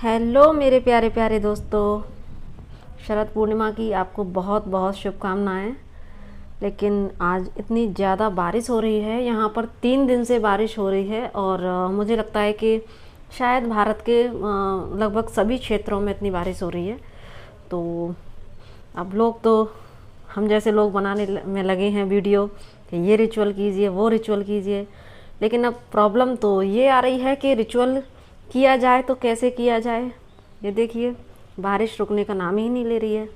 Hello मेरे प्यारे प्यारे दोस्तों, शरद पूर्णिमा की आपको बहुत बहुत शुभकामनाएं। लेकिन आज इतनी ज़्यादा बारिश हो रही है, यहाँ पर 3 दिन से बारिश हो रही है और मुझे लगता है कि शायद भारत के लगभग सभी क्षेत्रों में इतनी बारिश हो रही है। तो अब लोग तो हम जैसे लोग बनाने में लगे हैं वीडियो कि ये रिचुअल कीजिए वो रिचुअल कीजिए, लेकिन अब प्रॉब्लम तो ये आ रही है कि रिचुअल किया जाए तो कैसे किया जाए। ये देखिए बारिश रुकने का नाम ही नहीं ले रही है।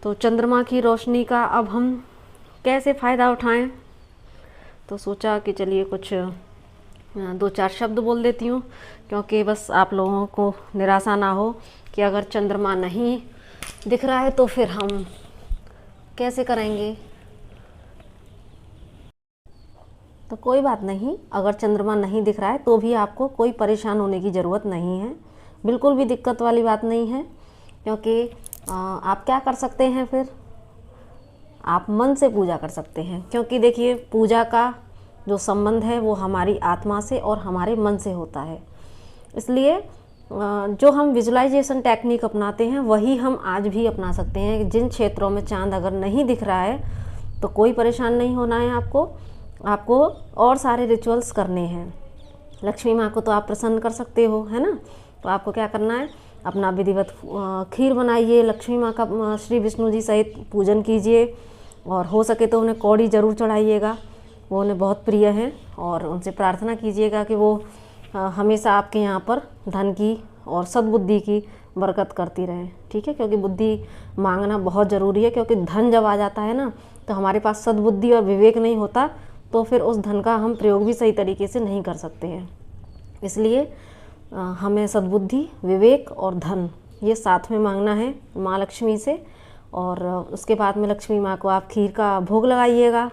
तो चंद्रमा की रोशनी का अब हम कैसे फ़ायदा उठाएं, तो सोचा कि चलिए कुछ 2-4 शब्द बोल देती हूँ, क्योंकि बस आप लोगों को निराशा ना हो कि अगर चंद्रमा नहीं दिख रहा है तो फिर हम कैसे करेंगे। तो कोई बात नहीं, अगर चंद्रमा नहीं दिख रहा है तो भी आपको कोई परेशान होने की ज़रूरत नहीं है, बिल्कुल भी दिक्कत वाली बात नहीं है। क्योंकि आप क्या कर सकते हैं, फिर आप मन से पूजा कर सकते हैं। क्योंकि देखिए पूजा का जो संबंध है वो हमारी आत्मा से और हमारे मन से होता है। इसलिए जो हम विजुअलाइजेशन टेक्निक अपनाते हैं वही हम आज भी अपना सकते हैं। जिन क्षेत्रों में चांद अगर नहीं दिख रहा है तो कोई परेशान नहीं होना है आपको और सारे रिचुअल्स करने हैं। लक्ष्मी माँ को तो आप प्रसन्न कर सकते हो, है ना। तो आपको क्या करना है, अपना विधिवत खीर बनाइए, लक्ष्मी माँ का श्री विष्णु जी सहित पूजन कीजिए और हो सके तो उन्हें कौड़ी ज़रूर चढ़ाइएगा, वो उन्हें बहुत प्रिय हैं। और उनसे प्रार्थना कीजिएगा कि वो हमेशा आपके यहाँ पर धन की और सद्बुद्धि की बरकत करती रहे, ठीक है। क्योंकि बुद्धि मांगना बहुत ज़रूरी है, क्योंकि धन जब आ जाता है ना तो हमारे पास सद्बुद्धि और विवेक नहीं होता, तो फिर उस धन का हम प्रयोग भी सही तरीके से नहीं कर सकते हैं। इसलिए हमें सद्बुद्धि, विवेक और धन ये साथ में मांगना है माँ लक्ष्मी से। और उसके बाद में लक्ष्मी माँ को आप खीर का भोग लगाइएगा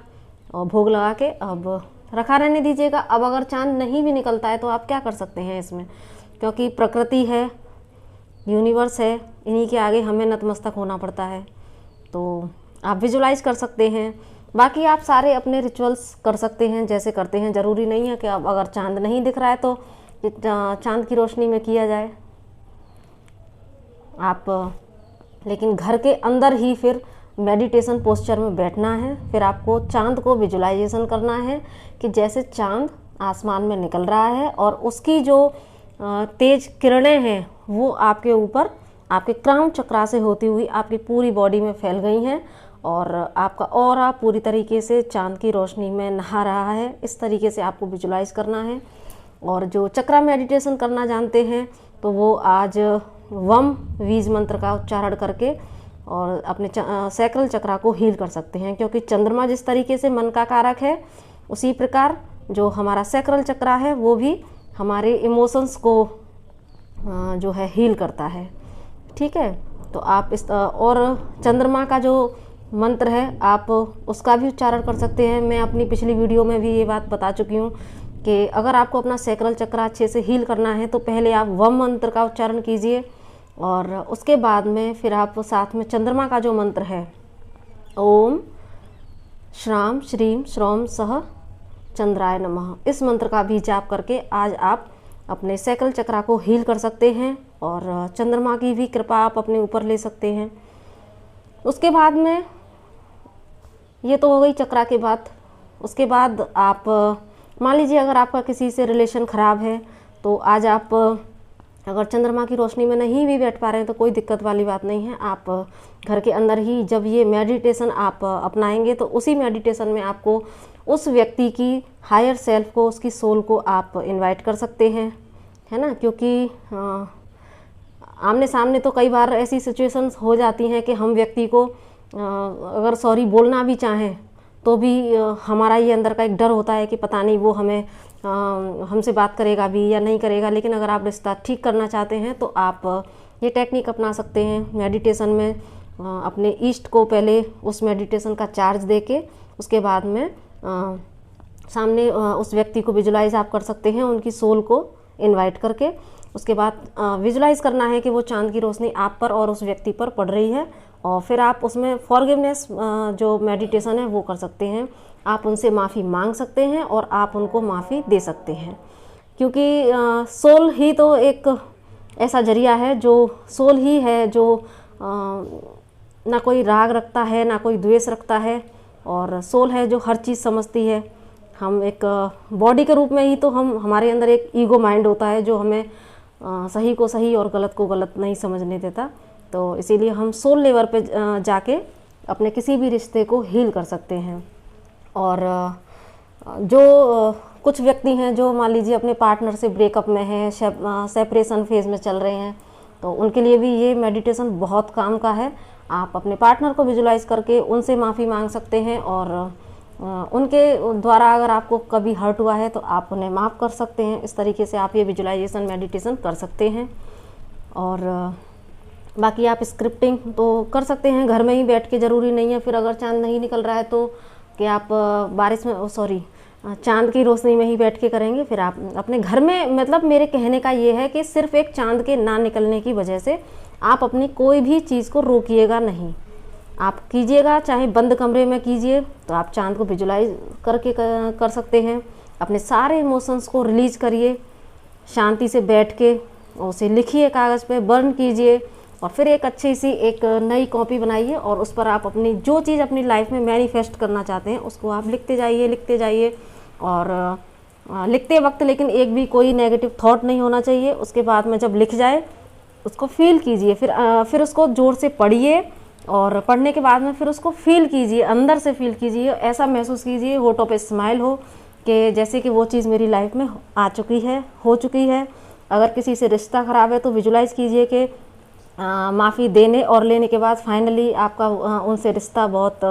और भोग लगा के अब रखा रहने दीजिएगा। अब अगर चांद नहीं भी निकलता है तो आप क्या कर सकते हैं इसमें, क्योंकि प्रकृति है, यूनिवर्स है, इन्हीं के आगे हमें नतमस्तक होना पड़ता है। तो आप विजुलाइज कर सकते हैं। बाकी आप सारे अपने रिचुअल्स कर सकते हैं जैसे करते हैं। ज़रूरी नहीं है कि अब अगर चांद नहीं दिख रहा है तो चांद की रोशनी में किया जाए आप, लेकिन घर के अंदर ही फिर मेडिटेशन पोस्चर में बैठना है। फिर आपको चांद को विजुलाइजेशन करना है कि जैसे चांद आसमान में निकल रहा है और उसकी जो तेज किरणें हैं वो आपके ऊपर, आपके क्राउन चक्रा से होती हुई आपकी पूरी बॉडी में फैल गई हैं और आपका ऑरा पूरी तरीके से चांद की रोशनी में नहा रहा है। इस तरीके से आपको विजुलाइज करना है। और जो चक्रा मेडिटेशन करना जानते हैं तो वो आज वम बीज मंत्र का उच्चारण करके और अपने सैक्रल चक्रा को हील कर सकते हैं। क्योंकि चंद्रमा जिस तरीके से मन का कारक है, उसी प्रकार जो हमारा सैक्रल चक्रा है वो भी हमारे इमोशंस को जो है हील करता है, ठीक है। तो आप इस और चंद्रमा का जो मंत्र है आप उसका भी उच्चारण कर सकते हैं। मैं अपनी पिछली वीडियो में भी ये बात बता चुकी हूँ कि अगर आपको अपना सैक्रल चक्र अच्छे से हील करना है तो पहले आप वम मंत्र का उच्चारण कीजिए और उसके बाद में फिर आप साथ में चंद्रमा का जो मंत्र है ओम श्राम श्रीम श्रौम सह चंद्राय नमः, इस मंत्र का भी जाप करके आज आप अपने सैक्रल चक्र को हील कर सकते हैं और चंद्रमा की भी कृपा आप अपने ऊपर ले सकते हैं। उसके बाद में ये तो हो गई चक्रा के बात। उसके बाद आप मान लीजिए अगर आपका किसी से रिलेशन ख़राब है तो आज आप अगर चंद्रमा की रोशनी में नहीं भी बैठ पा रहे हैं तो कोई दिक्कत वाली बात नहीं है। आप घर के अंदर ही जब ये मेडिटेशन आप अपनाएंगे तो उसी मेडिटेशन में आपको उस व्यक्ति की हायर सेल्फ को, उसकी सोल को आप इनवाइट कर सकते हैं, है ना। क्योंकि आमने सामने तो कई बार ऐसी सिचुएशंस हो जाती हैं कि हम व्यक्ति को अगर सॉरी बोलना भी चाहें तो भी हमारा ये अंदर का एक डर होता है कि पता नहीं वो हमें हमसे बात करेगा भी या नहीं करेगा। लेकिन अगर आप रिश्ता ठीक करना चाहते हैं तो आप ये टेक्निक अपना सकते हैं। मेडिटेशन में अपने ईस्ट को पहले उस मेडिटेशन का चार्ज देके उसके बाद में सामने उस व्यक्ति को विजुलाइज आप कर सकते हैं, उनकी सोल को इनवाइट करके। उसके बाद विजुलाइज करना है कि वो चांद की रोशनी आप पर और उस व्यक्ति पर पड़ रही है और फिर आप उसमें फॉरगिवनेस जो मेडिटेशन है वो कर सकते हैं। आप उनसे माफ़ी मांग सकते हैं और आप उनको माफ़ी दे सकते हैं। क्योंकि सोल ही तो एक ऐसा जरिया है जो सोल ही है, जो ना कोई राग रखता है ना कोई द्वेष रखता है, और सोल है जो हर चीज़ समझती है। हम एक बॉडी के रूप में ही तो हमारे अंदर एक ईगो माइंड होता है जो हमें सही को सही और गलत को गलत नहीं समझने देता। तो इसीलिए हम सोल लेवल पे जाके अपने किसी भी रिश्ते को हील कर सकते हैं। और जो कुछ व्यक्ति हैं जो मान लीजिए अपने पार्टनर से ब्रेकअप में हैं, सेपरेशन फेज में चल रहे हैं, तो उनके लिए भी ये मेडिटेशन बहुत काम का है। आप अपने पार्टनर को विजुलाइज करके उनसे माफ़ी मांग सकते हैं, और उनके द्वारा अगर आपको कभी हर्ट हुआ है तो आप उन्हें माफ़ कर सकते हैं। इस तरीके से आप ये विजुलाइजेशन मेडिटेशन कर सकते हैं। और बाकी आप स्क्रिप्टिंग तो कर सकते हैं घर में ही बैठ के, ज़रूरी नहीं है फिर अगर चांद नहीं निकल रहा है तो कि आप बारिश में चांद की रोशनी में ही बैठ के करेंगे। फिर आप अपने घर में, मतलब मेरे कहने का ये है कि सिर्फ एक चांद के ना निकलने की वजह से आप अपनी कोई भी चीज़ को रोकिएगा नहीं। आप कीजिएगा, चाहे बंद कमरे में कीजिए, तो आप चांद को विजुलाइज करके कर सकते हैं। अपने सारे इमोशंस को रिलीज करिए, शांति से बैठ के उसे लिखिए, कागज़ पे बर्न कीजिए, और फिर एक अच्छी सी एक नई कॉपी बनाइए और उस पर आप अपनी जो चीज़ अपनी लाइफ में मैनिफेस्ट करना चाहते हैं उसको आप लिखते जाइए। और लिखते वक्त लेकिन एक भी कोई नेगेटिव थॉट नहीं होना चाहिए। उसके बाद में जब लिख जाए उसको फील कीजिए, फिर उसको ज़ोर से पढ़िए, और पढ़ने के बाद में फिर उसको फील कीजिए, अंदर से फील कीजिए, ऐसा महसूस कीजिए, होठों पे स्माइल हो कि जैसे कि वो चीज़ मेरी लाइफ में आ चुकी है, हो चुकी है। अगर किसी से रिश्ता ख़राब है तो विजुलाइज़ कीजिए कि माफ़ी देने और लेने के बाद फाइनली आपका उनसे रिश्ता बहुत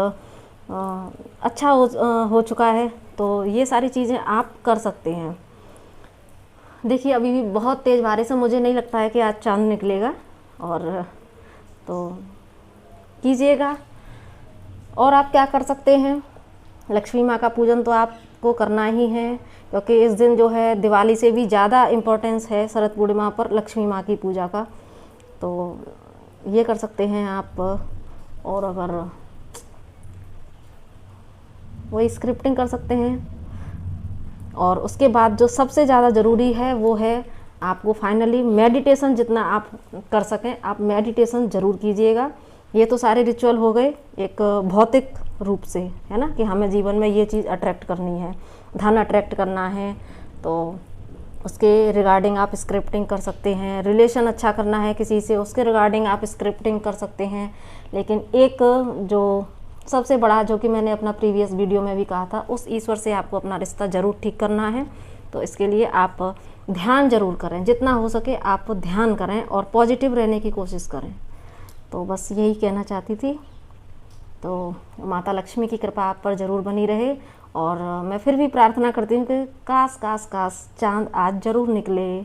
अच्छा हो चुका है। तो ये सारी चीज़ें आप कर सकते हैं। देखिए अभी भी बहुत तेज़ बारिश है, मुझे नहीं लगता है कि आज चांद निकलेगा, और तो कीजिएगा। और आप क्या कर सकते हैं, लक्ष्मी माँ का पूजन तो आपको करना ही है, क्योंकि इस दिन जो है दिवाली से भी ज़्यादा इम्पोर्टेंस है शरद पूर्णिमा पर लक्ष्मी माँ की पूजा का। तो ये कर सकते हैं आप। और अगर वही स्क्रिप्टिंग कर सकते हैं। और उसके बाद जो सबसे ज़्यादा ज़रूरी है वो है आपको फाइनली मेडिटेशन, जितना आप कर सकें आप मेडिटेशन ज़रूर कीजिएगा। ये तो सारे रिचुअल हो गए एक भौतिक रूप से, है ना, कि हमें जीवन में ये चीज़ अट्रैक्ट करनी है, धन अट्रैक्ट करना है, तो उसके रिगार्डिंग आप स्क्रिप्टिंग कर सकते हैं। रिलेशन अच्छा करना है किसी से, उसके रिगार्डिंग आप स्क्रिप्टिंग कर सकते हैं। लेकिन एक जो सबसे बड़ा, जो कि मैंने अपना प्रीवियस वीडियो में भी कहा था, उस ईश्वर से आपको अपना रिश्ता ज़रूर ठीक करना है। तो इसके लिए आप ध्यान ज़रूर करें, जितना हो सके आप ध्यान करें और पॉजिटिव रहने की कोशिश करें। तो बस यही कहना चाहती थी। तो माता लक्ष्मी की कृपा आप पर ज़रूर बनी रहे, और मैं फिर भी प्रार्थना करती हूँ कि काश काश काश चाँद आज ज़रूर निकले।